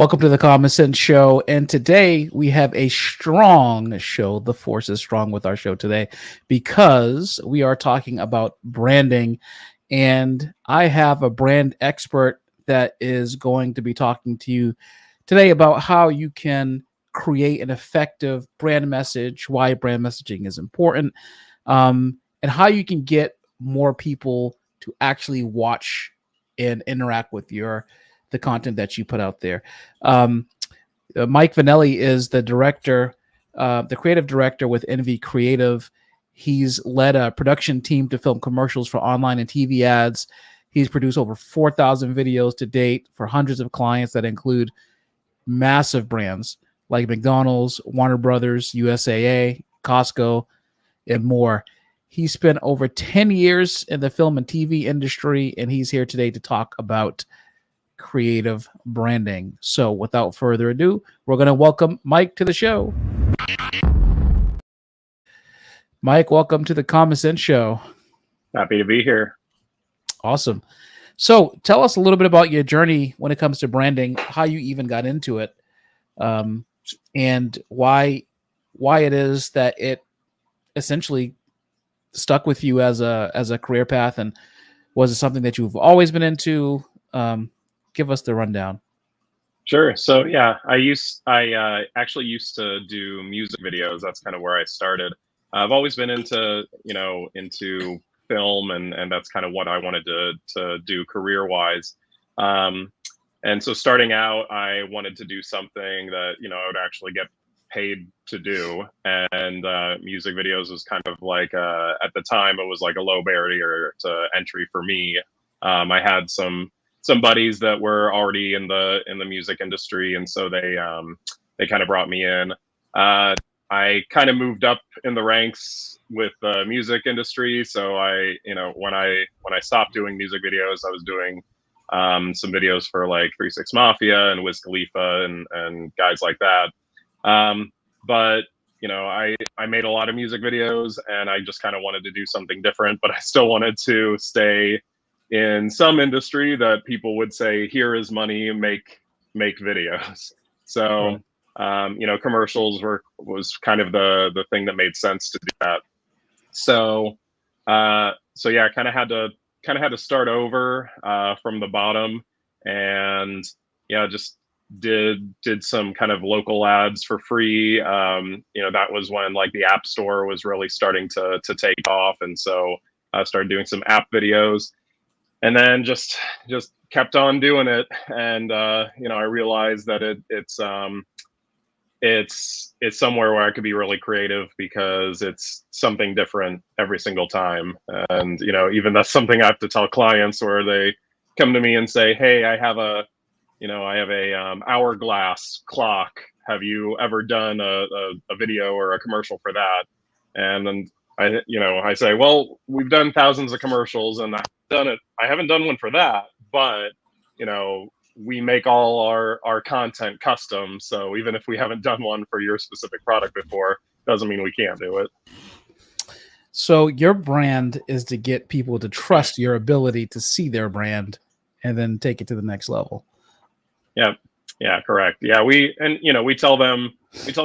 Welcome to the Common Sense Show. And today we have a strong show. The force is strong with our show today because we are talking about branding. And I have a brand expert that is going to be talking to you today about how you can create an effective brand message, why brand messaging is important, and how you can get more people to actually watch and interact with the content that you put out there. Um, Mike Vanelli is the director, the creative director with Envy Creative. He's led a production team to film commercials for online and TV ads. He's produced over 4,000 videos to date for hundreds of clients that include massive brands like McDonald's, Warner Brothers, USAA, Costco, and more. He spent over 10 years in the film and TV industry, and he's here today to talk about creative branding. So without further ado, we're going to welcome Mike to the show. Mike, welcome to the Common Sense Show. Happy to be here. Awesome. So tell us a little bit about your journey when it comes to branding, how you even got into it, and why it is that it essentially stuck with you as a career path, and was it something that you've always been into? Give us the rundown. Sure. So yeah, I actually used to do music videos. That's kind of where I started. I've always been into film, and that's kind of what I wanted to do career wise. And so starting out, I wanted to do something that I would actually get paid to do, and music videos was kind of like at the time it was like a low barrier to entry for me. I had some buddies that were already in the music industry, and so they kind of brought me in. I kind of moved up in the ranks with the music industry, so when I stopped doing music videos, I was doing some videos for like 3 6 Mafia and Wiz Khalifa and guys like that. But I made a lot of music videos, and I just kind of wanted to do something different, but I still wanted to stay in some industry that people would say, here is money, make videos. So, commercials was kind of the thing that made sense to do that. So yeah, I kind of had to start over from the bottom, and just did some kind of local ads for free. That was when like the App Store was really starting to take off, and so I started doing some app videos. And then just kept on doing it, and I realized that it's somewhere where I could be really creative because it's something different every single time. And even that's something I have to tell clients, where they come to me and say, "Hey, I have a hourglass clock. Have you ever done a video or a commercial for that?" And then I say, well, we've done thousands of commercials, and I haven't done one for that, but we make all our content custom. So even if we haven't done one for your specific product before, doesn't mean we can't do it. So your brand is to get people to trust your ability to see their brand and then take it to the next level. Yeah, correct. Yeah, we tell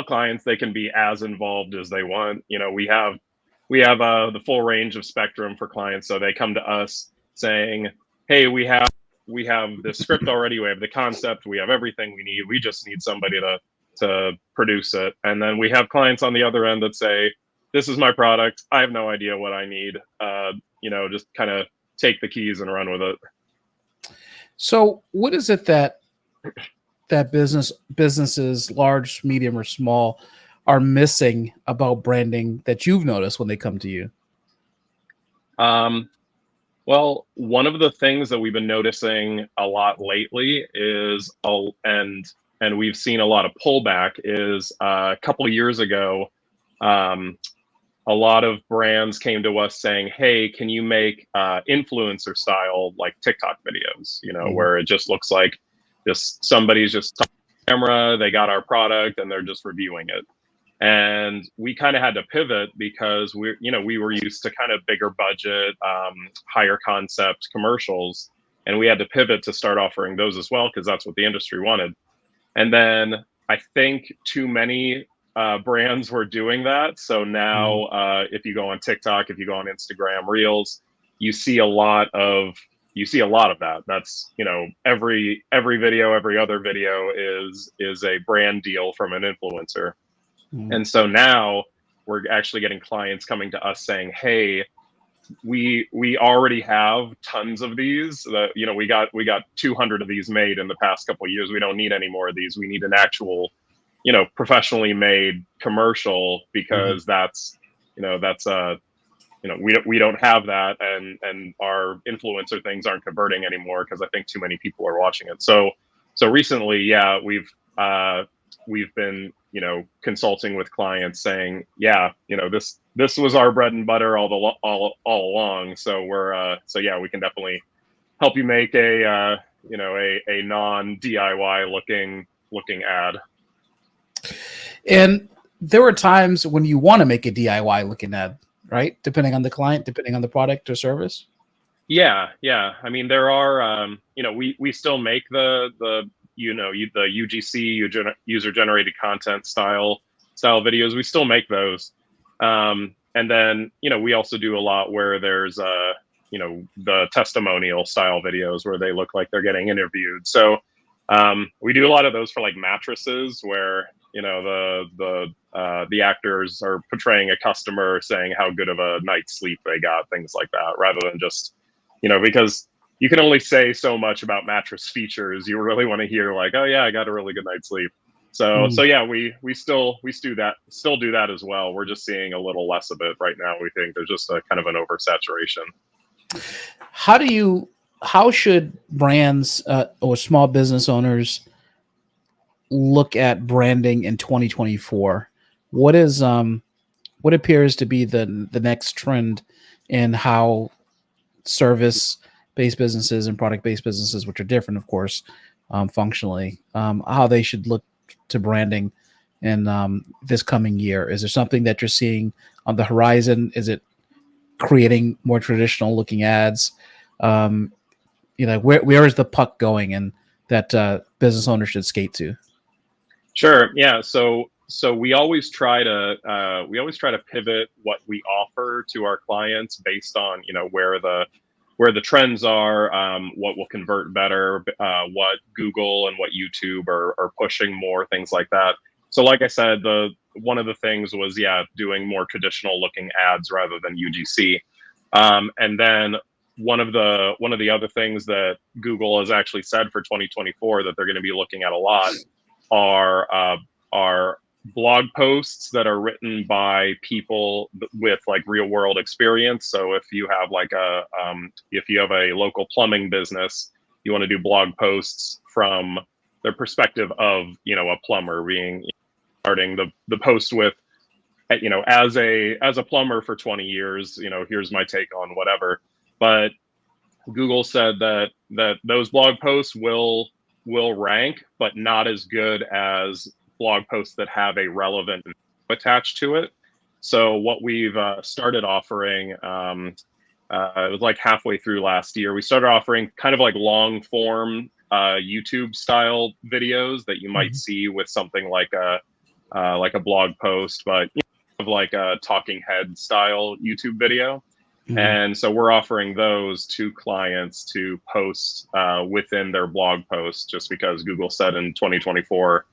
clients they can be as involved as they want. We have the full range of spectrum for clients, so they come to us saying, "Hey, we have the script already, we have the concept, we have everything we need. We just need somebody to produce it." And then we have clients on the other end that say, "This is my product. I have no idea what I need. Just kind of take the keys and run with it." So, what is it that businesses, large, medium, or small, are missing about branding that you've noticed when they come to you? Well, one of the things that we've been noticing a lot lately is, and we've seen a lot of pullback, is a couple of years ago, a lot of brands came to us saying, "Hey, can you make influencer style like TikTok videos? Where it just looks like somebody's just on camera, they got our product, and they're just reviewing it." And we kind of had to pivot because we were used to kind of bigger budget, higher concept commercials, and we had to pivot to start offering those as well because that's what the industry wanted. And then I think too many brands were doing that. So now, if you go on TikTok, if you go on Instagram Reels, you see a lot of that. That's, you know, every video, every other video is a brand deal from an influencer. And so now we're actually getting clients coming to us saying, "Hey, we already have tons of these. You know, we got 200 of these made in the past couple of years. We don't need any more of these. We need an actual, you know, professionally made commercial, because that's, you know, that's you know, we don't have that, and our influencer things aren't converting anymore because I think too many people are watching it." So recently, yeah, we've been, you know, consulting with clients saying, yeah, you know, this was our bread and butter all along. So so yeah, we can definitely help you make a you know, a non DIY looking ad. And there were times when you want to make a DIY looking ad, right? Depending on the client, depending on the product or service. Yeah. I mean, there are, you know, we still make the you know, the UGC, user generated content style videos. We still make those. And then, you know, we also do a lot where there's you know, the testimonial style videos where they look like they're getting interviewed. So we do a lot of those for like mattresses, where, you know, the actors are portraying a customer saying how good of a night's sleep they got, things like that, rather than just, you know, because you can only say so much about mattress features. You really want to hear like, "Oh yeah, I got a really good night's sleep." So yeah, we still do that as well. We're just seeing a little less of it right now. We think there's just a kind of an oversaturation. How should brands or small business owners look at branding in 2024? What is what appears to be the next trend in how service-based businesses and product-based businesses, which are different, of course, functionally, how they should look to branding in this coming year? Is there something that you're seeing on the horizon? Is it creating more traditional looking ads? You know, where is the puck going, and that business owners should skate to? Sure. Yeah. So we always try to pivot what we offer to our clients based on, you know, where the trends are, what will convert better, what Google and what YouTube are pushing more, things like that. So like I said, one of the things was, yeah, doing more traditional looking ads rather than UGC. And then one of the other things that Google has actually said for 2024 that they're going to be looking at a lot are blog posts that are written by people with like real world experience. So if you have like if you have a local plumbing business, you want to do blog posts from the perspective of, you know, a plumber starting the post with, you know, as a plumber for 20 years, you know, here's my take on whatever. But Google said that those blog posts will rank, but not as good as blog posts that have a relevant attached to it. So what we've started offering, it was like halfway through last year, we started offering kind of like long form YouTube style videos that you might see with something like a blog post, but, you know, like a talking head style YouTube video. And so we're offering those to clients to post within their blog posts, just because Google said in 2024,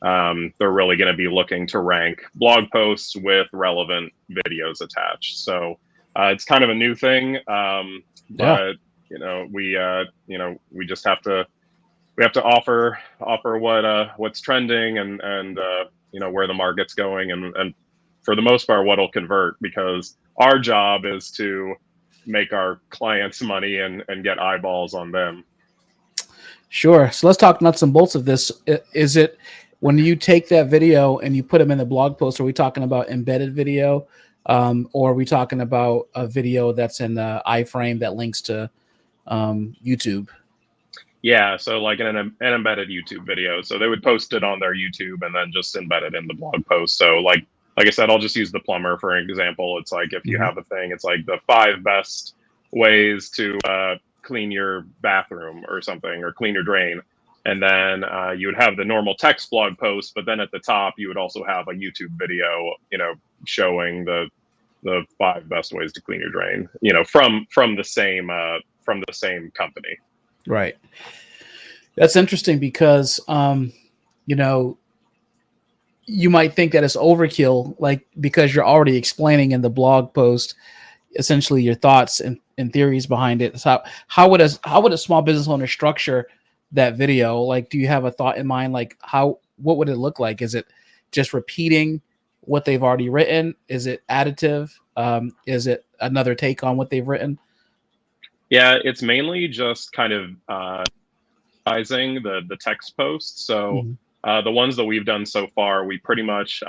they're really going to be looking to rank blog posts with relevant videos attached. So it's kind of a new thing, but you know, we just have to offer what's trending and you know, where the market's going, and for the most part, what'll convert, because our job is to make our clients money and get eyeballs on them. Sure. So let's talk nuts and bolts of this. Is it, when you take that video and you put them in the blog post, are we talking about embedded video, or are we talking about a video that's in the iframe that links to YouTube? Yeah, so like an embedded YouTube video. So they would post it on their YouTube and then just embed it in the blog post. So like I said, I'll just use the plumber for an example. It's like, if you have a thing, it's like the 5 best ways to clean your bathroom or something, or clean your drain. And then you would have the normal text blog post, but then at the top you would also have a YouTube video, showing the 5 best ways to clean your drain, from the same company. Right. That's interesting because, you might think that it's overkill, like because you're already explaining in the blog post essentially your thoughts and theories behind it. So how would a small business owner structure that video? Like, do you have a thought in mind? Like, what would it look like? Is it just repeating what they've already written? Is it additive? Is it another take on what they've written? Yeah, it's mainly just kind of the text posts. So the ones that we've done so far, we pretty much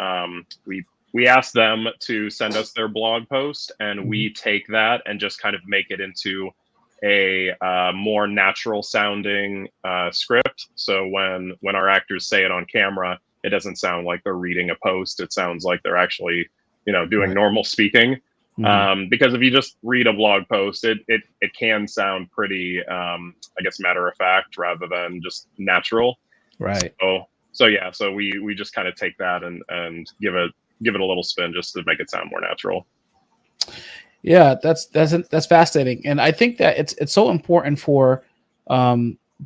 we ask them to send us their blog post, and we take that and just kind of make it into a more natural sounding script. So when our actors say it on camera, it doesn't sound like they're reading a post. It sounds like they're actually, doing normal speaking. Because if you just read a blog post, it can sound pretty, I guess, matter of fact rather than just natural. Right. So yeah, so we just kind of take that and give it a little spin just to make it sound more natural. Yeah, that's fascinating, and I think that it's so important for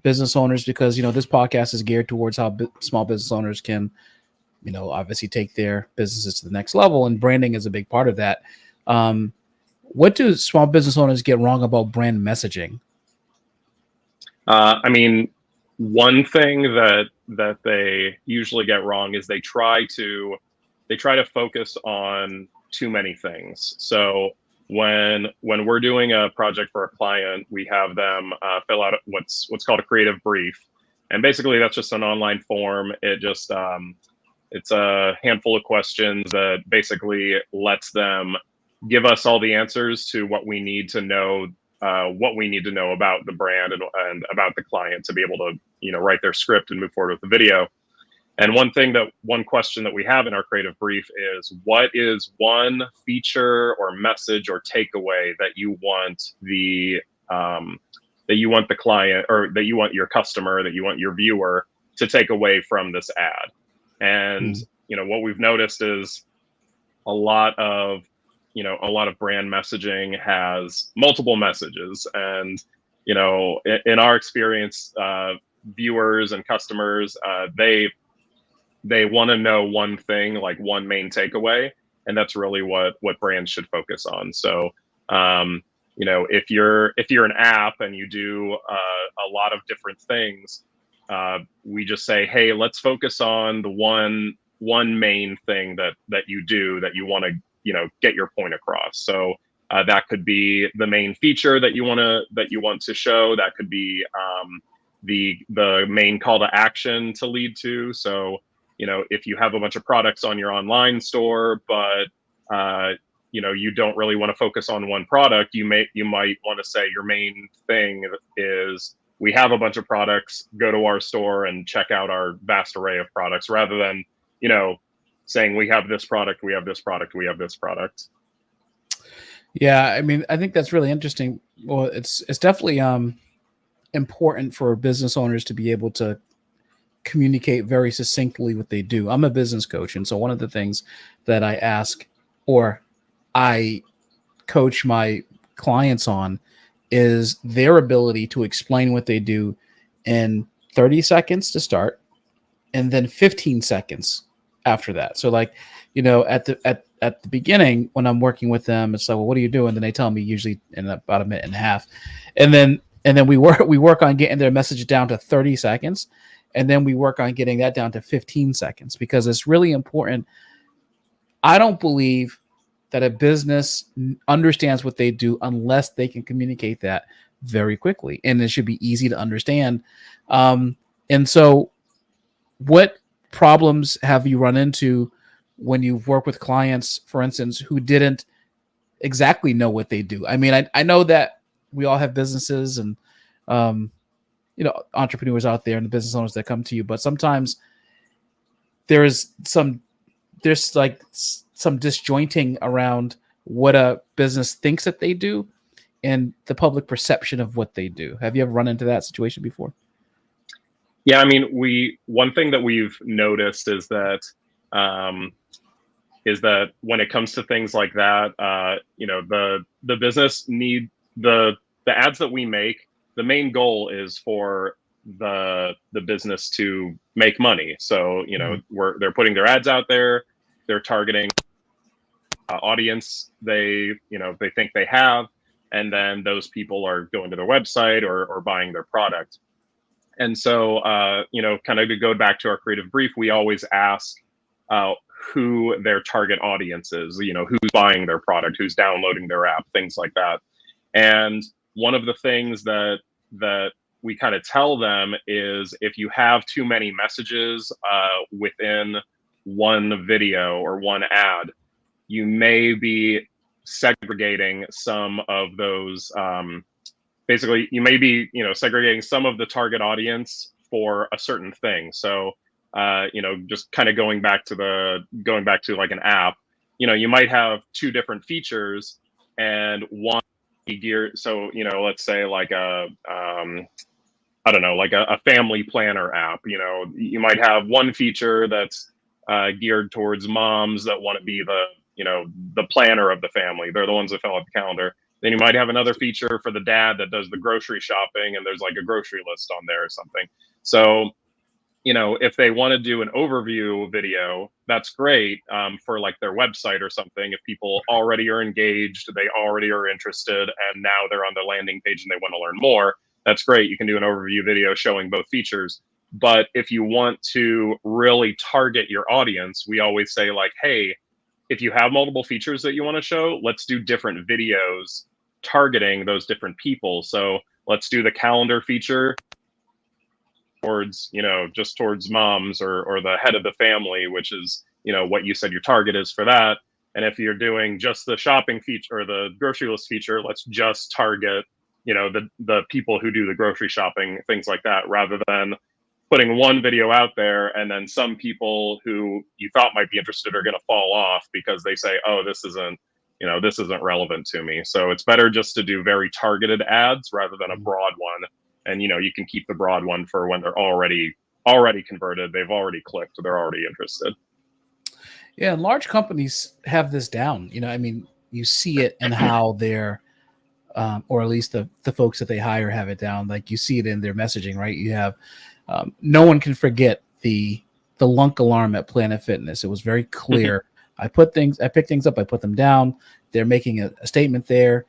business owners because this podcast is geared towards how small business owners can, obviously take their businesses to the next level, and branding is a big part of that. What do small business owners get wrong about brand messaging? I mean, one thing that they usually get wrong is they try to focus on too many things. So when we're doing a project for a client, we have them fill out what's called a creative brief, and basically that's just an online form. It just it's a handful of questions that basically lets them give us all the answers to what we need to know about the brand and about the client to be able to write their script and move forward with the video. And one question that we have in our creative brief is, what is one feature or message or takeaway that you want the client, or that you want your customer, that you want your viewer to take away from this ad? And what we've noticed is a lot of brand messaging has multiple messages, and in our experience, viewers and customers, they want to know one thing, like one main takeaway, and that's really what brands should focus on. So if you're an app and you do a lot of different things, we just say, hey, let's focus on the one main thing that you do, that you want to get your point across. So that could be the main feature that you want to show. That could be the main call to action to lead to. So if you have a bunch of products on your online store, but you don't really want to focus on one product, you might want to say your main thing is, we have a bunch of products, go to our store and check out our vast array of products, rather than saying we have this product, we have this product, we have this product. Yeah, I mean, I think that's really interesting. Well, it's definitely important for business owners to be able to communicate very succinctly what they do. I'm a business coach, and so one of the things that I ask, or I coach my clients on, is their ability to explain what they do in 30 seconds to start, and then 15 seconds after that. So like, at the beginning when I'm working with them, it's like, well, what are you doing? Then they tell me, usually in about a minute and a half. And then we work on getting their message down to 30 seconds. And then we work on getting that down to 15 seconds, because it's really important. I don't believe that a business understands what they do unless they can communicate that very quickly. And it should be easy to understand. And so what problems have you run into when you've worked with clients, for instance, who didn't exactly know what they do? I mean, I know that we all have businesses and, entrepreneurs out there and the business owners that come to you, but sometimes there's some disjointing around what a business thinks that they do and the public perception of what they do. Have you ever run into that situation before? Yeah, I mean, one thing that we've noticed um, is that when it comes to things like that, the business need the ads that we make. The main goal is for the business to make money. So Mhm. they're putting their ads out there. They're targeting audience they think they have, and then those people are going to their website or buying their product. And so, kind of to go back to our creative brief, we always ask uh, who their target audience is, who's buying their product, who's downloading their app, things like that. And one of the things that we kind of tell them is if you have too many messages within one video or one ad, you may be segregating some of those basically you may be segregating some of the target audience for a certain thing. So just kind of going back to like an app, you might have two different features, and one geared, so let's say like a I don't know, like a family planner app. You might have one feature that's geared towards moms that want to be the planner of the family. They're the ones that fill out the calendar. Then you might have another feature for the dad that does the grocery shopping, and there's like a grocery list on there or something. So if they want to do an overview video, that's great for like their website or something. If people already are engaged, they already are interested, and now they're on the landing page and they want to learn more, that's great. You can do an overview video showing both features. But if you want to really target your audience, we always say, like, hey, if you have multiple features that you want to show, let's do different videos targeting those different people. So let's do the calendar feature towards just towards moms or the head of the family, which is what you said your target is for that. And if you're doing just the shopping feature or the grocery list feature, let's just target the people who do the grocery shopping, things like that, rather than putting one video out there and then some people who you thought might be interested are going to fall off because they say, oh, this isn't relevant to me. So it's better just to do very targeted ads rather than a broad one. And you can keep the broad one for when they're already converted, they've already clicked, they're already interested. Yeah, and large companies have this down. I mean, you see it in how they're, or at least the folks that they hire have it down. Like you see it in their messaging, right? You have no one can forget the lunk alarm at Planet Fitness. It was very clear. I pick things up, I put them down. They're making a statement there.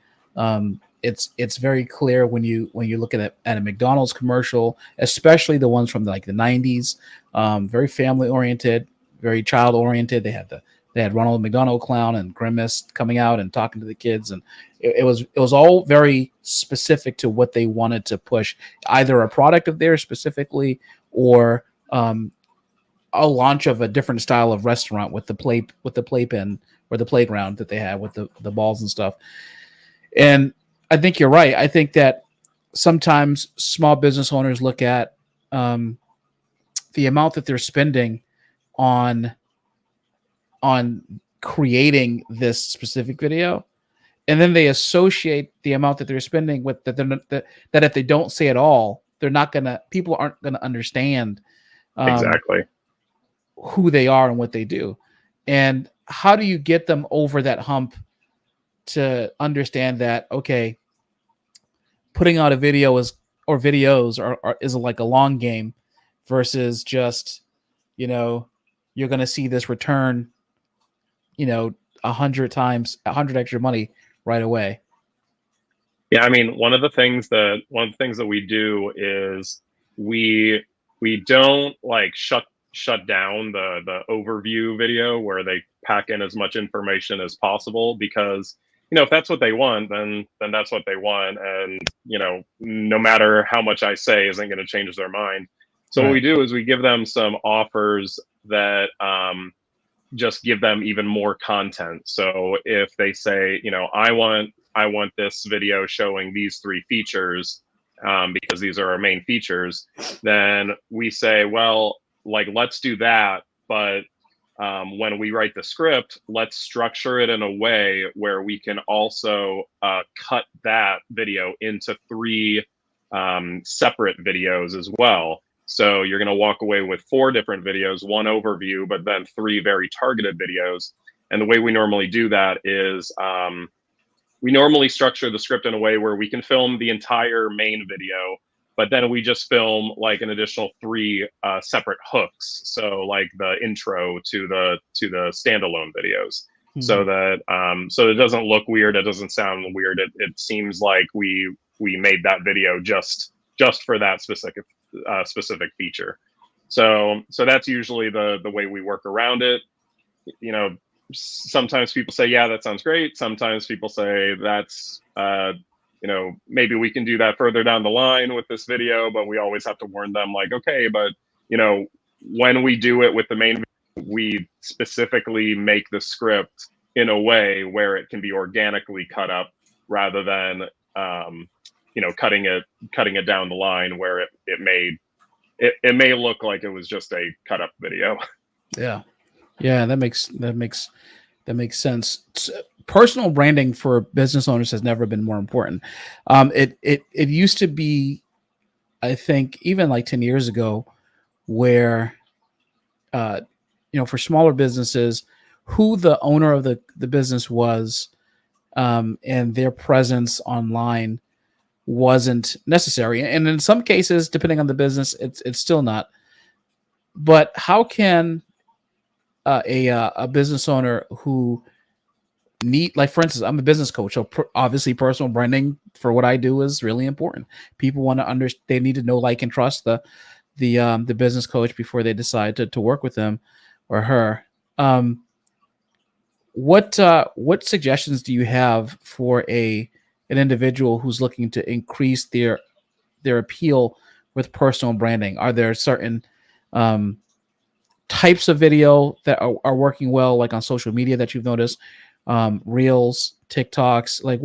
It's very clear when you look at a McDonald's commercial, especially the ones from like the 90s, very family oriented, very child oriented. They had Ronald McDonald Clown and Grimace coming out and talking to the kids, and it was all very specific to what they wanted to push, either a product of theirs specifically or a launch of a different style of restaurant with the playpen or the playground that they had with the balls and stuff. And I think you're right. I think that sometimes small business owners look at the amount that they're spending on creating this specific video, and then they associate the amount that they're spending with that if they don't say it all, people aren't gonna understand Exactly. who they are and what they do. And how do you get them over that hump to understand that, okay, putting out a video videos is like a long game versus just, you're going to see this return, 100 extra money right away. Yeah, I mean, one of the things that we do is we don't like shut down the overview video where they pack in as much information as possible, because if that's what they want, then that's what they want, and no matter how much I say isn't going to change their mind. So what Right. we do is we give them some offers that just give them even more content. So if they say, I want this video showing these three features because these are our main features, then we say, well, like, let's do that, but when we write the script, let's structure it in a way where we can also cut that video into three separate videos as well. So you're going to walk away with 4 different videos, 1 overview, but then 3 very targeted videos. And the way we normally do that is we normally structure the script in a way where we can film the entire main video, but then we just film like an additional 3 separate hooks. So like the intro to the standalone videos, so that so it doesn't look weird, it doesn't sound weird. It seems like we made that video just for that specific feature. So that's usually the way we work around it. You know, sometimes people say, yeah, that sounds great. Sometimes people say that's, you know, maybe we can do that further down the line with this video, but we always have to warn them like, okay, but you know, when we do it with the main video, we specifically make the script in a way where it can be organically cut up rather than, you know, cutting it down the line where it may look like it was just a cut up video. Yeah. Yeah, that makes sense. Personal branding for business owners has never been more important. It used to be, I think, even like 10 years ago, where you know, for smaller businesses, who the owner of the business was, and their presence online wasn't necessary, and in some cases, depending on the business, it's still not. But how can a business owner who like, for instance, I'm a business coach, so obviously personal branding for what I do is really important. People want to understand, they need to know, like, and trust the business coach before they decide to work with him or her. What suggestions do you have for an individual who's looking to increase their appeal with personal branding? Are there certain types of video that are working well, like on social media, that you've noticed? Reels, TikToks, like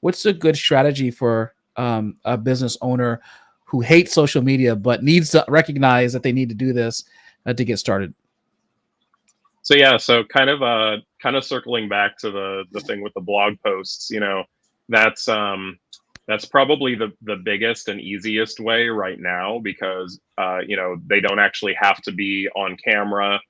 what's a good strategy for a business owner who hates social media but needs to recognize that they need to do this to get started? So yeah, so kind of circling back to the thing with the blog posts, you know, that's probably the biggest and easiest way right now, because you know, they don't actually have to be on camera,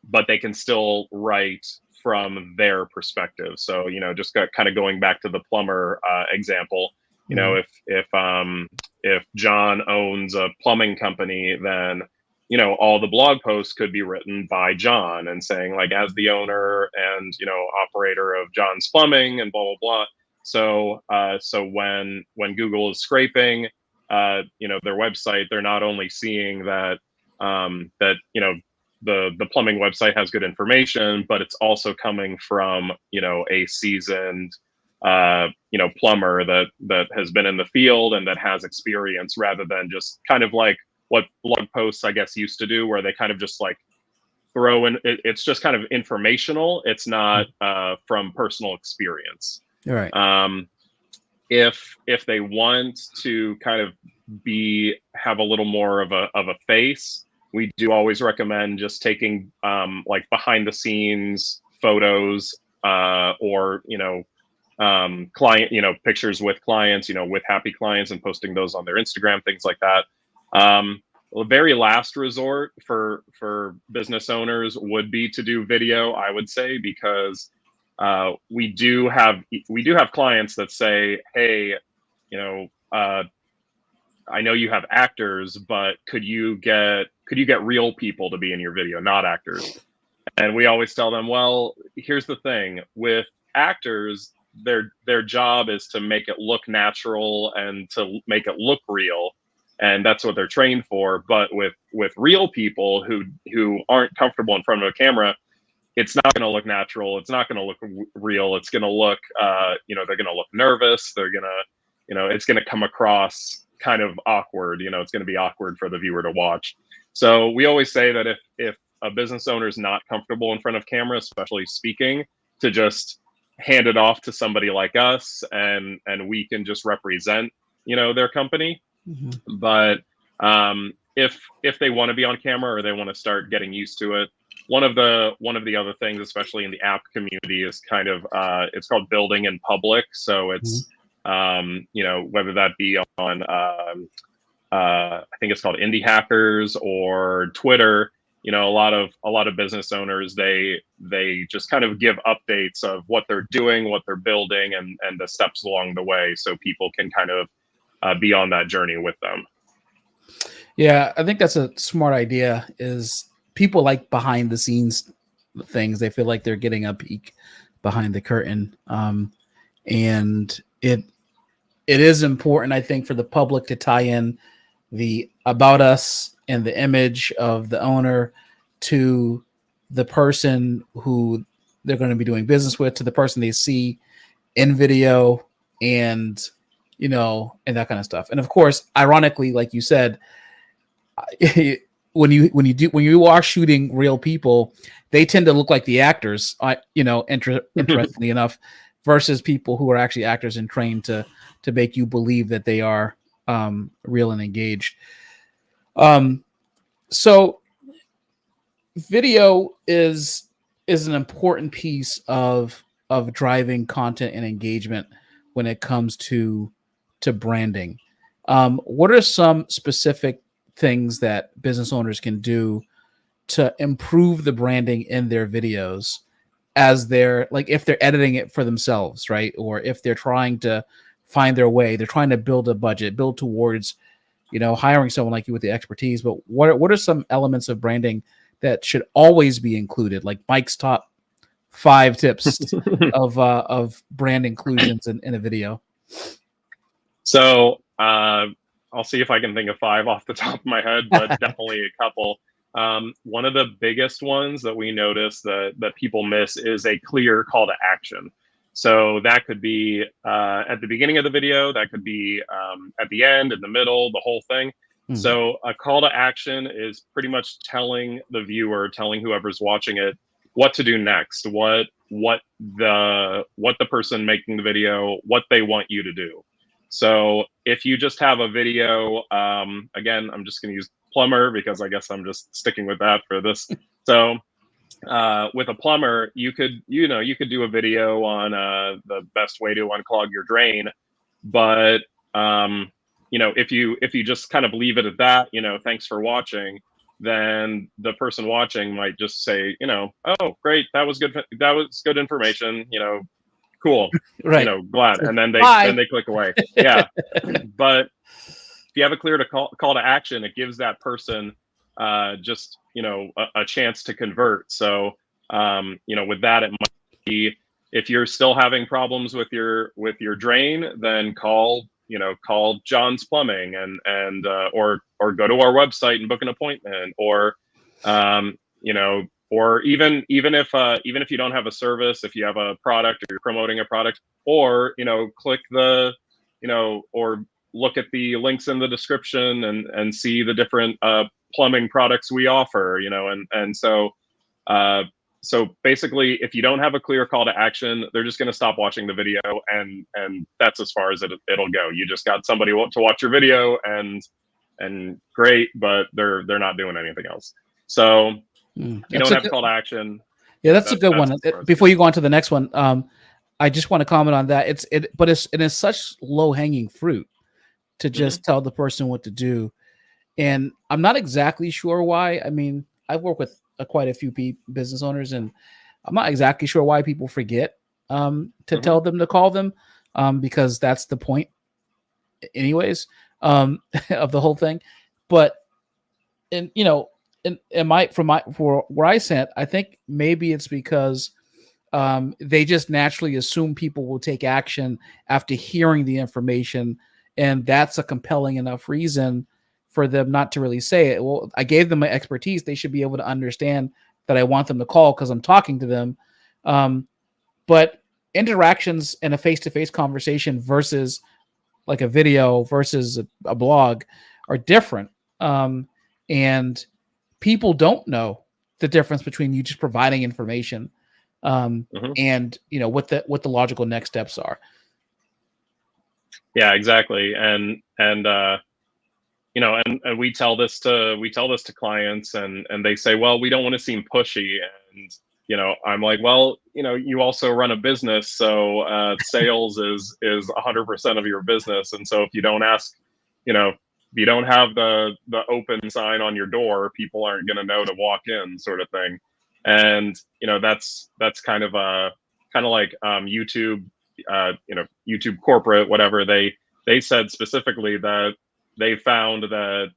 but they can still write from their perspective. So, you know, just kind of going back to the plumber example, you know, if John owns a plumbing company, then, you know, all the blog posts could be written by John and saying like, as the owner and, you know, operator of John's Plumbing and blah blah blah. So so when Google is scraping you know, their website, they're not only seeing that that, you know, the plumbing website has good information, but it's also coming from, you know, a seasoned you know, plumber that has been in the field and that has experience, rather than just kind of like what blog posts, I guess, used to do, where they kind of just like throw in, it's just kind of informational. It's not from personal experience. All right. If they want to kind of have a little more of a face, we do always recommend just taking like behind the scenes photos or, you know, client, you know, pictures with clients, you know, with happy clients, and posting those on their Instagram, things like that. The very last resort for business owners would be to do video, I would say, because we do have clients that say, hey, you know, I know you have actors, but could you get real people to be in your video, not actors? And we always tell them, well, here's the thing with actors, their job is to make it look natural and to make it look real, and that's what they're trained for. But with real people who aren't comfortable in front of a camera, it's not going to look natural. It's not going to look real. It's going to look, you know, they're going to look nervous. They're going to, you know, it's going to come across kind of awkward. You know, it's going to be awkward for the viewer to watch. So we always say that if a business owner is not comfortable in front of camera, especially speaking, to just hand it off to somebody like us, and we can just represent, you know, their company. Mm-hmm. But if they want to be on camera, or they want to start getting used to it, one of the other things, especially in the app community, is kind of it's called building in public. So it's you know, whether that be on I think it's called Indie Hackers or Twitter. You know, a lot of business owners, they just kind of give updates of what they're doing, what they're building, and the steps along the way, so people can kind of be on that journey with them. Yeah, I think that's a smart idea. Is people like behind the scenes things? They feel like they're getting a peek behind the curtain, and it is important, I think, for the public to tie in the about us and the image of the owner to the person who they're going to be doing business with, to the person they see in video, and and that kind of stuff. And of course, ironically, like you said, when you are shooting real people, they tend to look like the actors, interestingly enough, versus people who are actually actors and trained to make you believe that they are real and engaged. So video is an important piece of driving content and engagement when it comes to branding. What are some specific things that business owners can do to improve the branding in their videos, as they're like, if they're editing it for themselves, right? Or if they're trying to find their way, they're trying to build a budget, build towards, hiring someone like you with the expertise. But what are some elements of branding that should always be included? Like Mike's top 5 tips of brand inclusions in a video. So I'll see if I can think of 5 off the top of my head, but definitely a couple. One of the biggest ones that we notice that people miss is a clear call to action. So that could be at the beginning of the video, that could be at the end, in the middle, the whole thing. Mm-hmm. So a call to action is pretty much telling the viewer, telling whoever's watching it, what to do next, what the person making the video, what they want you to do. So if you just have a video, again, I'm just going to use plumber because I guess I'm just sticking with that for this. So with a plumber, you could do a video on the best way to unclog your drain, but if you just kind of leave it at that, thanks for watching, then the person watching might just say, oh, great, that was good information, cool, right, glad, and then they click away. Yeah. But if you have a clear call to action, it gives that person just a chance to convert. So with that, it might be, if you're still having problems with your drain, then call John's Plumbing and or go to our website and book an appointment, or or even if you don't have a service, if you have a product or you're promoting a product, or click the or look at the links in the description and see the different plumbing products we offer, and so basically, if you don't have a clear call to action, they're just going to stop watching the video, and that's as far as it'll go. You just got somebody to watch your video, and great, but they're not doing anything else. So you don't have call to action. Yeah, that's a good one. Before you go on to the next one, I just want to comment on that. It's such low hanging fruit to just tell the person what to do, and I'm not exactly sure why. I mean, I've worked with quite a few business owners, and I'm not exactly sure why people forget to tell them to call them, because that's the point, anyways, of the whole thing. But for where I sent, I think maybe it's because they just naturally assume people will take action after hearing the information, and that's a compelling enough reason for them not to really say it. Well, I gave them my expertise. They should be able to understand that I want them to call because I'm talking to them. But interactions in a face-to-face conversation versus like a video versus a blog are different. And people don't know the difference between you just providing information and what the logical next steps are. Yeah, exactly. And we tell this to clients, and they say, well, we don't want to seem pushy. And, I'm like, well, you also run a business. So sales is 100% of your business. And so if you don't ask, you don't have the open sign on your door, people aren't going to know to walk in, sort of thing. And that's kind of like YouTube, YouTube corporate, whatever, they said specifically that they found that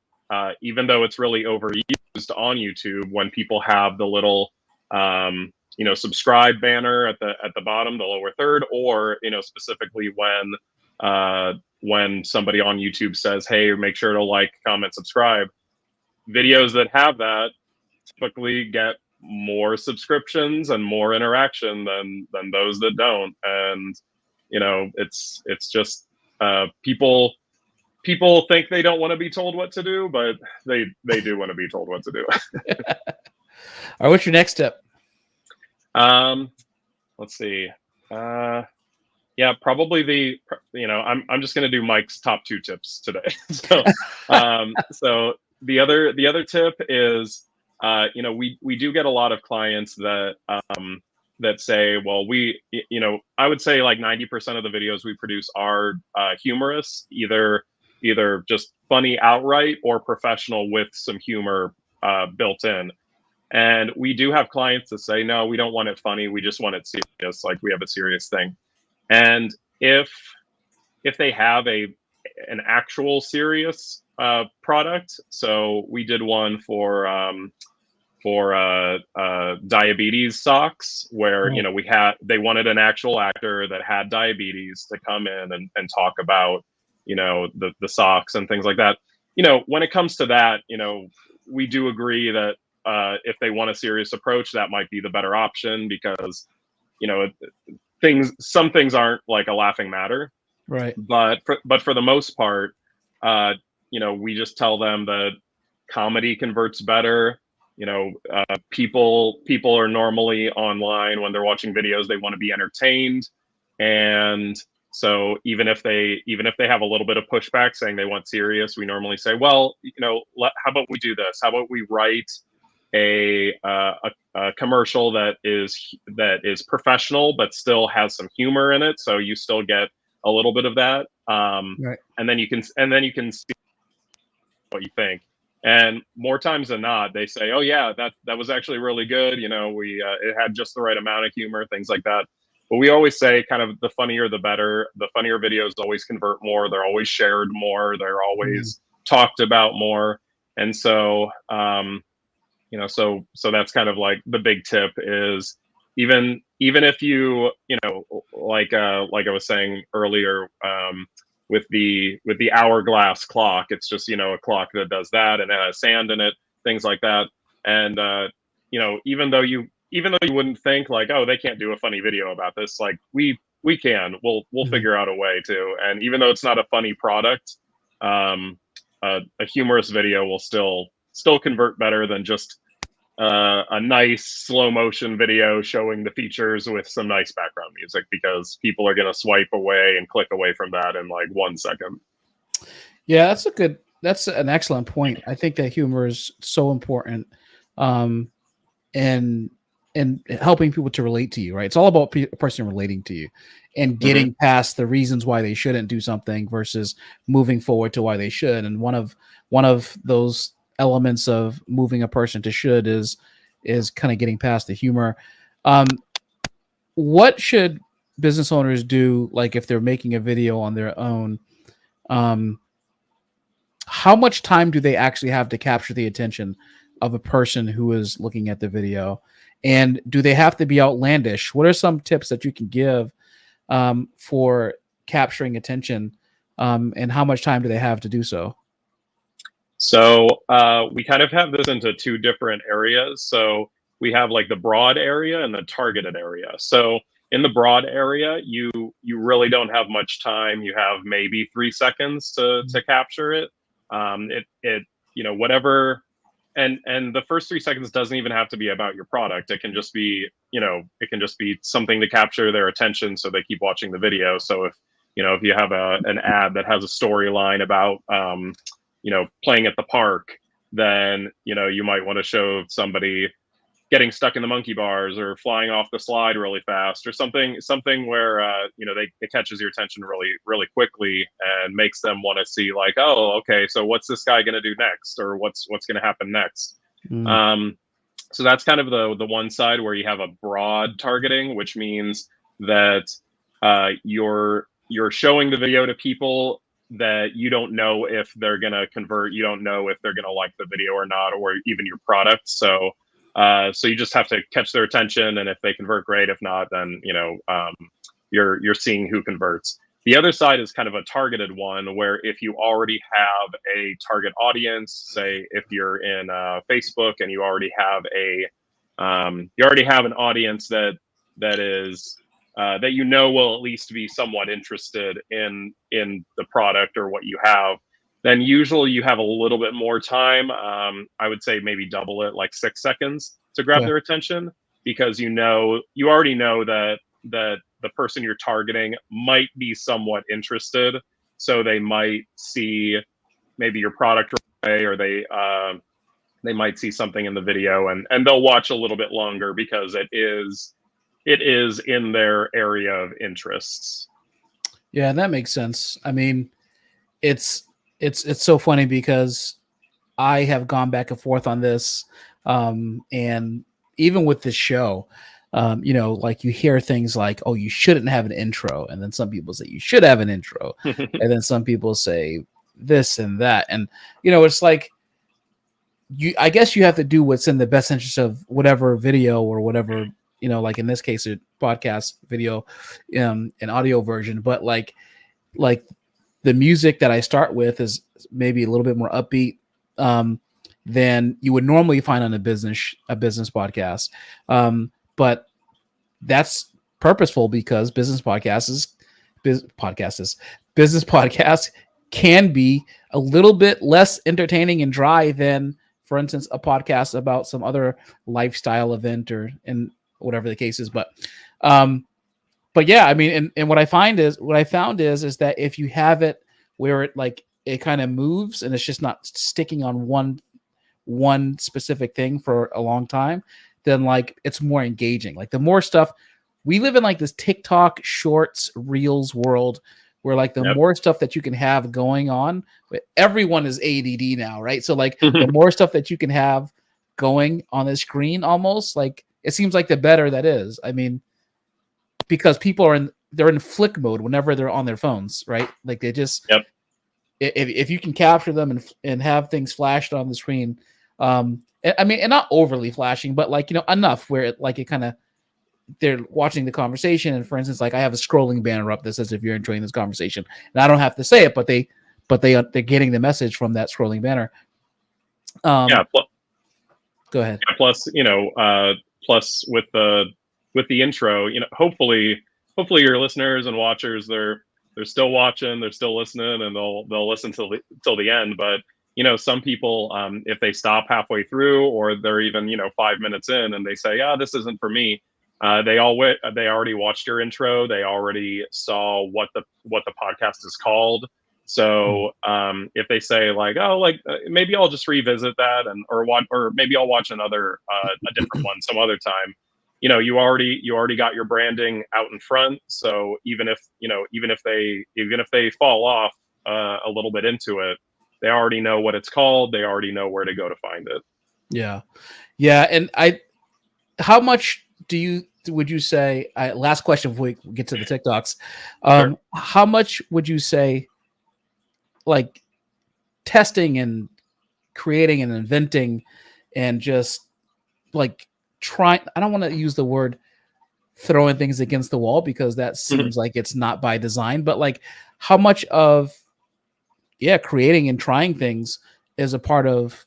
even though it's really overused on YouTube, when people have the little subscribe banner at the bottom, the lower third, or specifically when somebody on YouTube says, hey, make sure to like, comment, subscribe, videos that have that typically get more subscriptions and more interaction than those that don't. And it's just people think they don't want to be told what to do, but they do want to be told what to do. All right, what's your next tip? Let's see. Yeah, probably I'm just going to do Mike's top 2 tips today. So, so the other tip is, we do get a lot of clients that say, well, I would say like 90% of the videos we produce are humorous, either just funny outright or professional with some humor built in. And we do have clients that say, no, we don't want it funny, we just want it serious, like we have a serious thing. And if they have an actual serious product, so we did one for diabetes socks, where they wanted an actual actor that had diabetes to come in and talk about the socks and things like that. When it comes to that, we do agree that if they want a serious approach, that might be the better option, because some things aren't like a laughing matter, right? But for the most part, we just tell them that comedy converts better. People are normally online when they're watching videos, they want to be entertained. And so even if they have a little bit of pushback saying they want serious, we normally say, well, how about we do this? How about we write a commercial that is professional but still has some humor in it, so you still get a little bit of that, right. and then you can see what you think. And more times than not, they say, oh yeah, that was actually really good, it had just the right amount of humor, things like that. But we always say, kind of, the funnier the better. The funnier videos always convert more, they're always shared more, they're always talked about more. And so so that's kind of like the big tip is, even if you like I was saying earlier, with the hourglass clock, it's just a clock that does that and it has sand in it, things like that. And even though you wouldn't think like, oh, they can't do a funny video about this, like we can, we'll figure out a way to. And even though it's not a funny product, a humorous video will still convert better than just a nice slow motion video showing the features with some nice background music, because people are going to swipe away and click away from that in like 1 second. Yeah, that's an excellent point. I think that humor is so important, and helping people to relate to you, right? It's all about a person relating to you and getting past the reasons why they shouldn't do something versus moving forward to why they should. And one of those elements of moving a person to should is kind of getting past the humor. What should business owners do, like if they're making a video on their own? How much time do they actually have to capture the attention of a person who is looking at the video? And do they have to be outlandish? What are some tips that you can give for capturing attention? And how much time do they have to do so? So we kind of have this into 2 different areas. So we have like the broad area and the targeted area. So in the broad area, you really don't have much time. You have maybe 3 seconds to capture it. Whatever. And the first 3 seconds doesn't even have to be about your product. It can just be, something to capture their attention so they keep watching the video. So if you have an ad that has a storyline about, playing at the park, then, you might want to show somebody getting stuck in the monkey bars or flying off the slide really fast or something where it catches your attention really quickly and makes them want to see like, oh, okay, so what's this guy going to do next, or what's going to happen next. Mm. So that's kind of the one side where you have a broad targeting, which means that you're showing the video to people that you don't know if they're going to convert, you don't know if they're going to like the video or not, or even your product. So you just have to catch their attention, and if they convert, great. If not, then you're seeing who converts. The other side is kind of a targeted one, where if you already have a target audience, say if you're in Facebook and you already have an audience that is that will at least be somewhat interested in the product or what you have, then usually you have a little bit more time. I would say maybe double it, like 6 seconds to grab their attention, because you already know that the person you're targeting might be somewhat interested. So they might see maybe your product right away, or they might see something in the video, and they'll watch a little bit longer because it is in their area of interests. Yeah, that makes sense. I mean, it's so funny because I have gone back and forth on this, and even with this show, like you hear things like, "Oh, you shouldn't have an intro," and then some people say you should have an intro, and then some people say this and that, and it's like I guess you have to do what's in the best interest of whatever video or whatever, like in this case, a podcast video, an audio version, but like the music that I start with is maybe a little bit more upbeat than you would normally find on a business podcast. But that's purposeful because business podcasts can be a little bit less entertaining and dry than, for instance, a podcast about some other lifestyle event and whatever the case is. But yeah, I mean, and what I found is that if you have it where it kind of moves and it's just not sticking on one specific thing for a long time, then it's more engaging. Like the more stuff, we live in this TikTok shorts reels world where the more stuff that you can have going on, everyone is ADD now, right? So the more stuff that you can have going on the screen, almost it seems like the better that is. I mean, because people they're in flick mode whenever they're on their phones, right? They just if you can capture them and have things flashed on the screen, I mean, and not overly flashing, but enough where it kind of, they're watching the conversation, and for instance, I have a scrolling banner up that says if you're enjoying this conversation, and I don't have to say it, but they're getting the message from that scrolling banner. Go ahead. Yeah, plus with the intro, hopefully your listeners and watchers, they're still watching, they're still listening, and they'll listen till the end. But some people, if they stop halfway through, or they're even 5 minutes in and they say, "Yeah, this isn't for me," they already watched your intro, they already saw what the podcast is called. So if they say maybe I'll just revisit that, or maybe I'll watch another a different one some other time, you already got your branding out in front. So even if they fall off a little bit into it, they already know what it's called, they already know where to go to find it. Yeah. And how much would you say, last question before we get to the TikToks, Sure. How much would you say testing and creating and inventing and just trying, I don't want to use the word throwing things against the wall because that seems like it's not by design, but how much of creating and trying things is a part of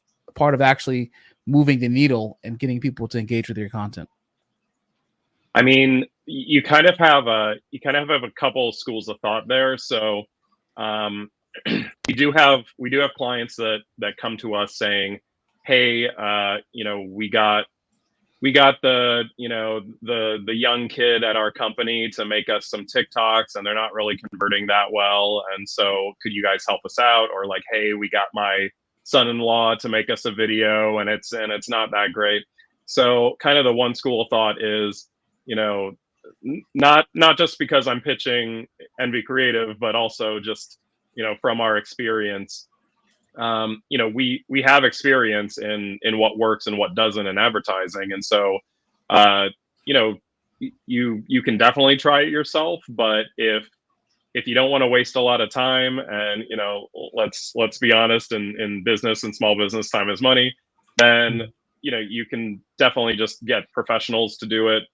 actually moving the needle and getting people to engage with your content? I mean, you kind of have a couple of schools of thought there. So we do have clients that come to us saying, "Hey, we got the the young kid at our company to make us some TikToks, and they're not really converting that well, and so could you guys help us out?" Or "Hey, we got my son-in-law to make us a video, and it's not that great." So kind of the one school of thought is, you know, not just because I'm pitching Envy Creative, but also just, from our experience, we have experience in what works and what doesn't in advertising. And so, uh, you know, you can definitely try it yourself, but if you don't want to waste a lot of time, and let's be honest, in business and small business, time is money, then you can definitely just get professionals to do it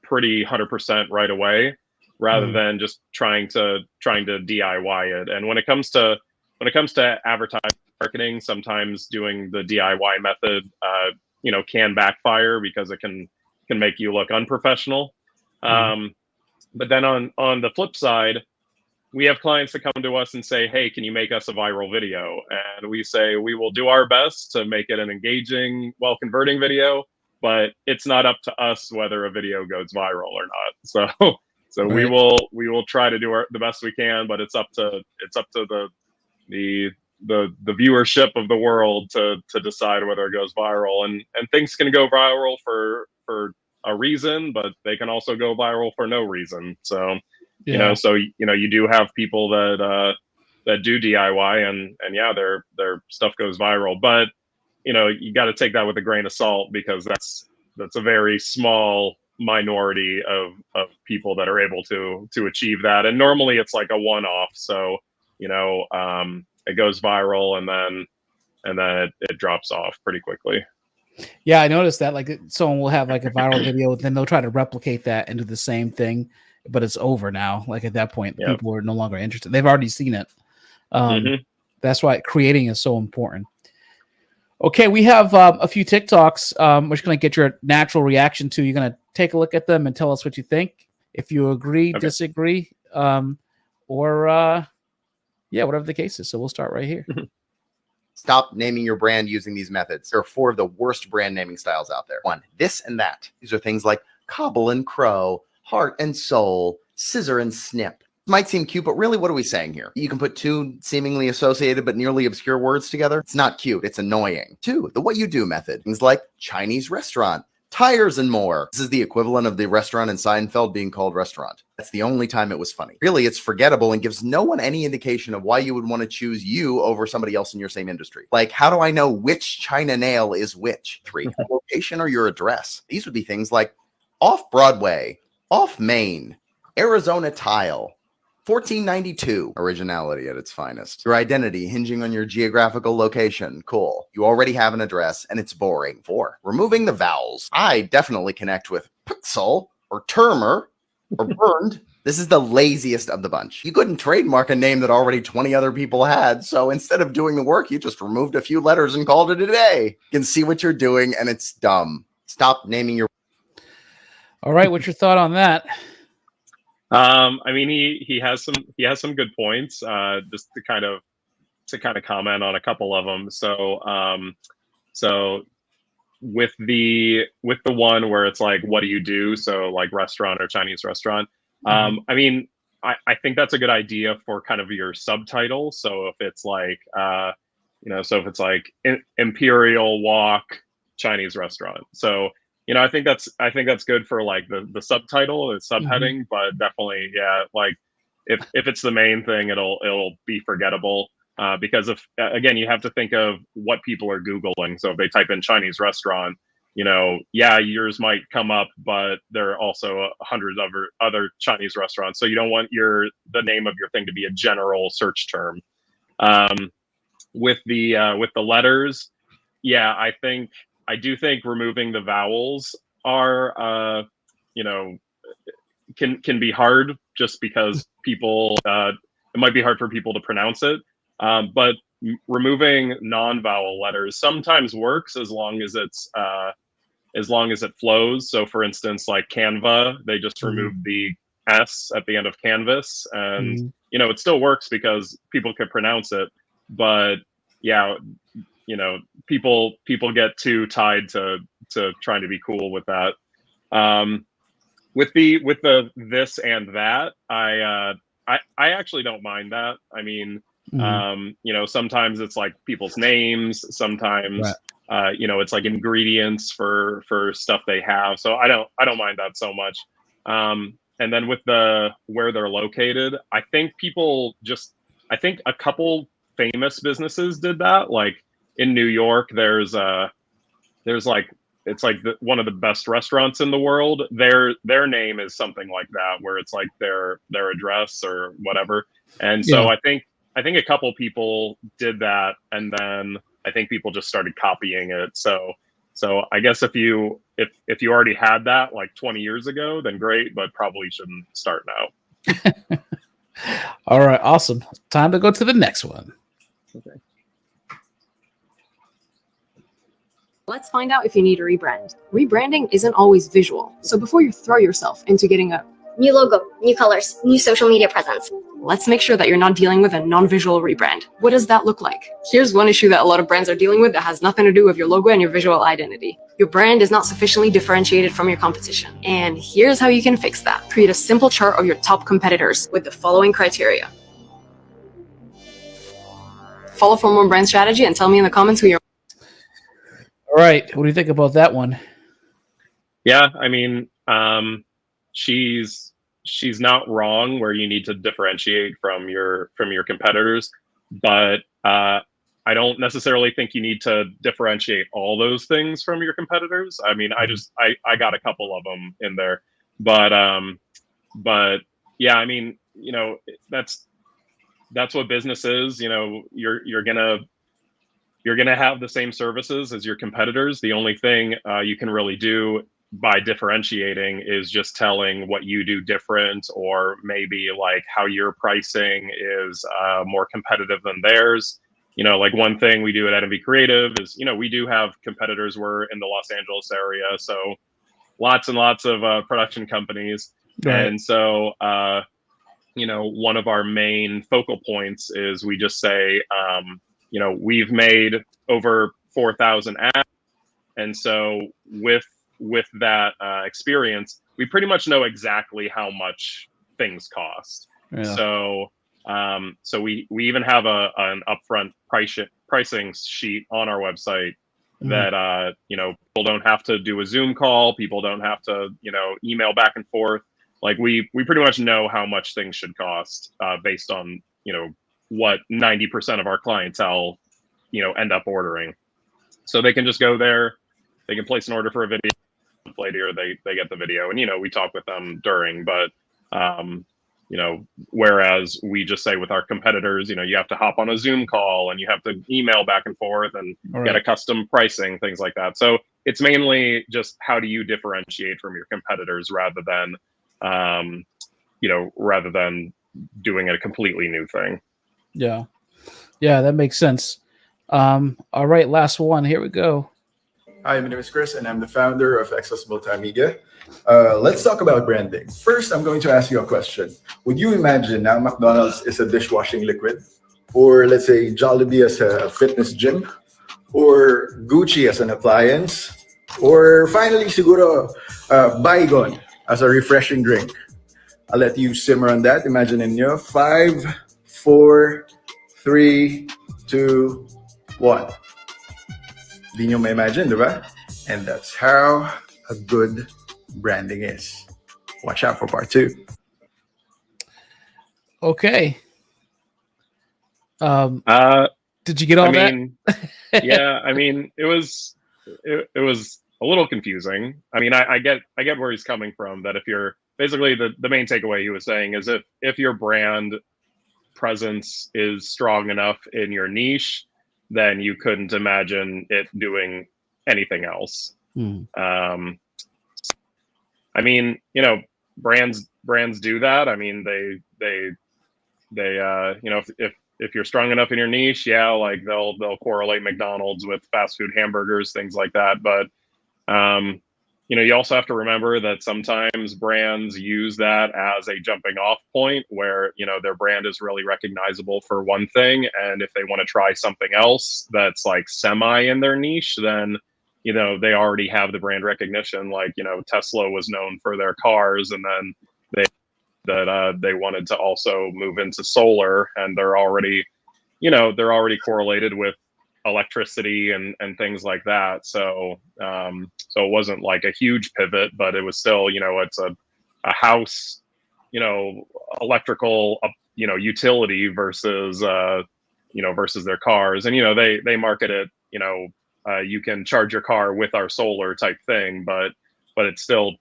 pretty 100% right away, rather than just trying to DIY it. And when it comes to advertising marketing, sometimes doing the DIY method can backfire because it can make you look unprofessional. But then on the flip side, we have clients that come to us and say, hey, can you make us a viral video? And we say we will do our best to make it an engaging, well converting video, but it's not up to us whether a video goes viral or not. So Right. we will try to do the best we can, but it's up to the viewership of the world to decide whether it goes viral. And things can go viral for a reason, but they can also go viral for no reason. So you do have people that do DIY, and yeah, their stuff goes viral, but you got to take that with a grain of salt, because that's a very small minority of people that are able to achieve that. And normally it's like a one-off. So it goes viral, and then it drops off pretty quickly. Yeah, I noticed that. Like, someone will have like a viral video, then they'll try to replicate that and do the same thing, but it's over now. Like, at that point, people are no longer interested. They've already seen it. That's why creating is so important. Okay, we have a few TikToks. We're just going to get your natural reaction to. You're going to take a look at them and tell us what you think. If you agree, disagree, or whatever the case is. So we'll start right here. Stop naming your brand using these methods. There are 4 of the worst brand naming styles out there. 1, this and that. These are things like Cobble and Crow, Heart and Soul, Scissor and Snip. Might seem cute, but really, what are we saying here? You can put 2 seemingly associated but nearly obscure words together. It's not cute. It's annoying. 2, the what you do method. Things like Chinese restaurant, tires, and more. This is the equivalent of the restaurant in Seinfeld being called restaurant. That's the only time it was funny. Really, it's forgettable and gives no one any indication of why you would want to choose you over somebody else in your same industry. Like, how do I know which China nail is which? 3, location or your address. These would be things like off Broadway, off Main, Arizona Tile, 1492, originality at its finest. Your identity hinging on your geographical location. Cool. You already have an address, and it's boring. 4, removing the vowels. I definitely connect with pixel or termer or burned. This is the laziest of the bunch. You couldn't trademark a name that already 20 other people had, so instead of doing the work, you just removed a few letters and called it a day. You can see what you're doing, and it's dumb. Stop naming your... All right, what's your thought on that? I mean, he has some good points. Just to kind of comment on a couple of them. So with the one where it's like, what do you do? So like restaurant or Chinese restaurant. I mean, I think that's a good idea for kind of your subtitle. So if it's like, Imperial Walk Chinese restaurant. So I think that's good for like the subtitle, the subheading, but definitely, yeah, like if it's the main thing, it'll be forgettable, because again, you have to think of what people are Googling. So if they type in Chinese restaurant, yours might come up, but there are also hundreds of other Chinese restaurants. So you don't want the name of your thing to be a general search term. With the letters, yeah, I do think removing the vowels are, can be hard, just because people, it might be hard for people to pronounce it. But removing non-vowel letters sometimes works, as long as it flows. So for instance, like Canva, they just removed the S at the end of canvas, and it still works because people can pronounce it. But yeah, people get too tied to trying to be cool with that. With the this and that, I actually don't mind that. I mean, sometimes it's like people's names, sometimes you know, it's like ingredients for stuff they have. So I don't mind that so much. And then with where they're located, I think a couple famous businesses did that. Like in New York, there's like, it's like one of the best restaurants in the world. Their name is something like that, where it's like their address or whatever. And so I think a couple people did that, and then I think people just started copying it. So I guess if you already had that like 20 years ago, then great, but probably shouldn't start now. All right, awesome. Time to go to the next one. Okay. Let's find out if you need a rebrand. Rebranding isn't always visual, so before you throw yourself into getting a new logo, new colors, new social media presence, let's make sure that you're not dealing with a non-visual rebrand. What does that look like? Here's one issue that a lot of brands are dealing with that has nothing to do with your logo and your visual identity. Your brand is not sufficiently differentiated from your competition. And here's how you can fix that. Create a simple chart of your top competitors with the following criteria. Follow for more brand strategy and tell me in the comments who you're. All right, what do you think about that one? Yeah, I mean, she's not wrong where you need to differentiate from your competitors, but I don't necessarily think you need to differentiate all those things from your competitors. I mean, I got a couple of them in there, but yeah, I mean, you know, that's what business is. You know, you're gonna have the same services as your competitors. The only thing you can really do by differentiating is just telling what you do different, or maybe like how your pricing is more competitive than theirs. You know, like one thing we do at NMV Creative is, you know, we do have competitors. We're in the Los Angeles area, so lots and lots of production companies. Right. And so, you know, one of our main focal points is we just say, you know, we've made over 4,000 ads. And so with that experience, we pretty much know exactly how much things cost. Yeah. So we even have an upfront pricing sheet on our website that, you know, people don't have to do a Zoom call. People don't have to, you know, email back and forth. Like we pretty much know how much things should cost based on, you know, what 90% of our clientele, you know, end up ordering. So they can just go there, they can place an order for a video, later they get the video, and, you know, we talk with them during, but you know, whereas we just say with our competitors, you know, you have to hop on a Zoom call and you have to email back and forth and get a custom pricing, things like that. So it's mainly just how do you differentiate from your competitors rather than, you know, rather than doing a completely new thing. Yeah. Yeah, that makes sense. All right, last one. Here we go. Hi, my name is Chris, and I'm the founder of Exos Multimedia. Let's talk about branding. First, I'm going to ask you a question. Would you imagine now McDonald's is a dishwashing liquid, or let's say Jollibee as a fitness gym, or Gucci as an appliance, or finally, siguro, Baygon as a refreshing drink? I'll let you simmer on that. Imagine in your 5, 4, 3, 2, 1. Di nyo ma-imagine, di ba? And that's how a good branding is. Watch out for part 2. Okay. Did you get all that? Yeah, I mean, it was a little confusing. I mean, I get where he's coming from, that if you're basically the main takeaway he was saying is if your brand presence is strong enough in your niche, then you couldn't imagine it doing anything else. I mean, you know, brands do that. I mean, they you know, if you're strong enough in your niche, yeah, like they'll correlate McDonald's with fast food hamburgers, things like that. But you know, you also have to remember that sometimes brands use that as a jumping off point where, you know, their brand is really recognizable for one thing. And if they want to try something else that's like semi in their niche, then, you know, they already have the brand recognition. Like, you know, Tesla was known for their cars, and then they wanted to also move into solar, and they're already correlated with electricity and things like that. So so it wasn't like a huge pivot, but it was still, it's a house, electrical, utility versus versus their cars. And they market it, you can charge your car with our solar type thing, but it's still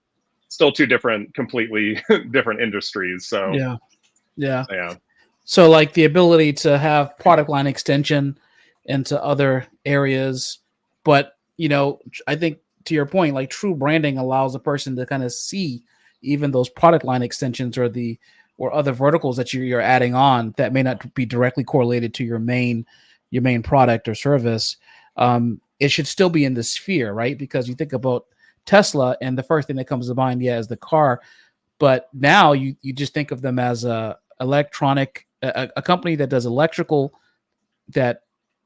two completely different industries. So yeah. So like the ability to have product line extension into other areas, but I think to your point, like true branding allows a person to kind of see even those product line extensions or other verticals that you're adding on that may not be directly correlated to your main product or service. It should still be in the sphere, right? Because you think about Tesla, and the first thing that comes to mind, is the car. But now you just think of them as a company that does electrical, that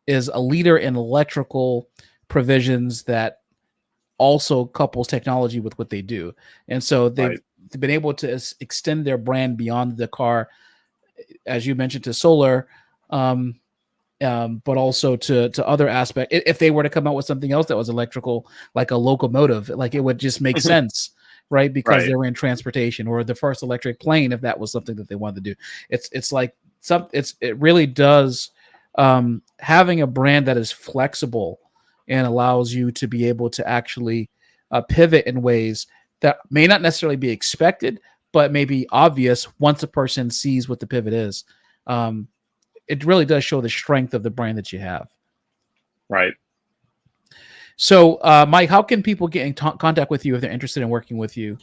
is a leader in electrical provisions that also couples technology with what they do. And so they've been able to extend their brand beyond the car, as you mentioned, to solar, but also to other aspects. If they were to come out with something else that was electrical, like a locomotive, like it would just make sense, right? Because they were in transportation, or the first electric plane, if that was something that they wanted to do. It's like it really does, having a brand that is flexible and allows you to be able to actually pivot in ways that may not necessarily be expected, but may be obvious once a person sees what the pivot is. It really does show the strength of the brand that you have. Right. So, Mike, how can people get in contact with you if they're interested in working with you?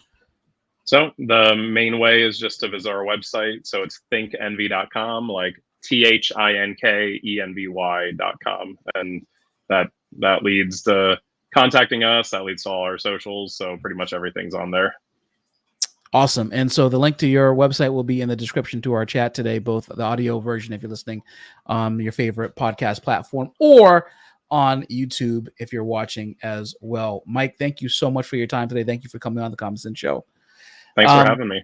So the main way is just to visit our website. So it's thinkenvy.com, like THINKENVY.com. And that leads to contacting us. That leads to all our socials. So pretty much everything's on there. Awesome. And so the link to your website will be in the description to our chat today, both the audio version if you're listening on your favorite podcast platform, or on YouTube if you're watching as well. Mike, thank you so much for your time today. Thank you for coming on the Common Sense Show. Thanks for having me.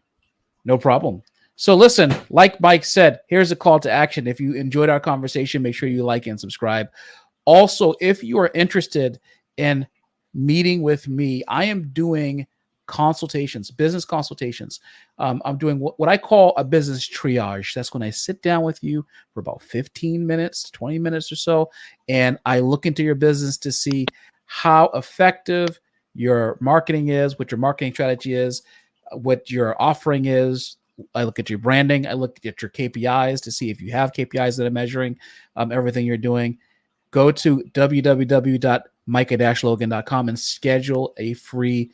No problem. So listen, like Mike said, here's a call to action. If you enjoyed our conversation, make sure you like and subscribe. Also, if you are interested in meeting with me, I am doing consultations, business consultations. I'm doing what I call a business triage. That's when I sit down with you for about 15 minutes, 20 minutes or so, and I look into your business to see how effective your marketing is, what your marketing strategy is, what your offering is. I look at your branding. I look at your KPIs to see if you have KPIs that are measuring everything you're doing. Go to www.micah-logan.com and schedule a free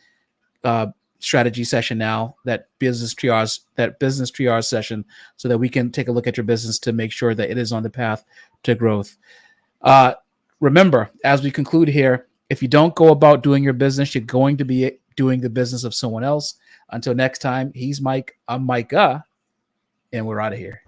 strategy session now, that business triage session, so that we can take a look at your business to make sure that it is on the path to growth. Remember, as we conclude here, if you don't go about doing your business, you're going to be doing the business of someone else. Until next time, he's Mike, I'm Micah, and we're out of here.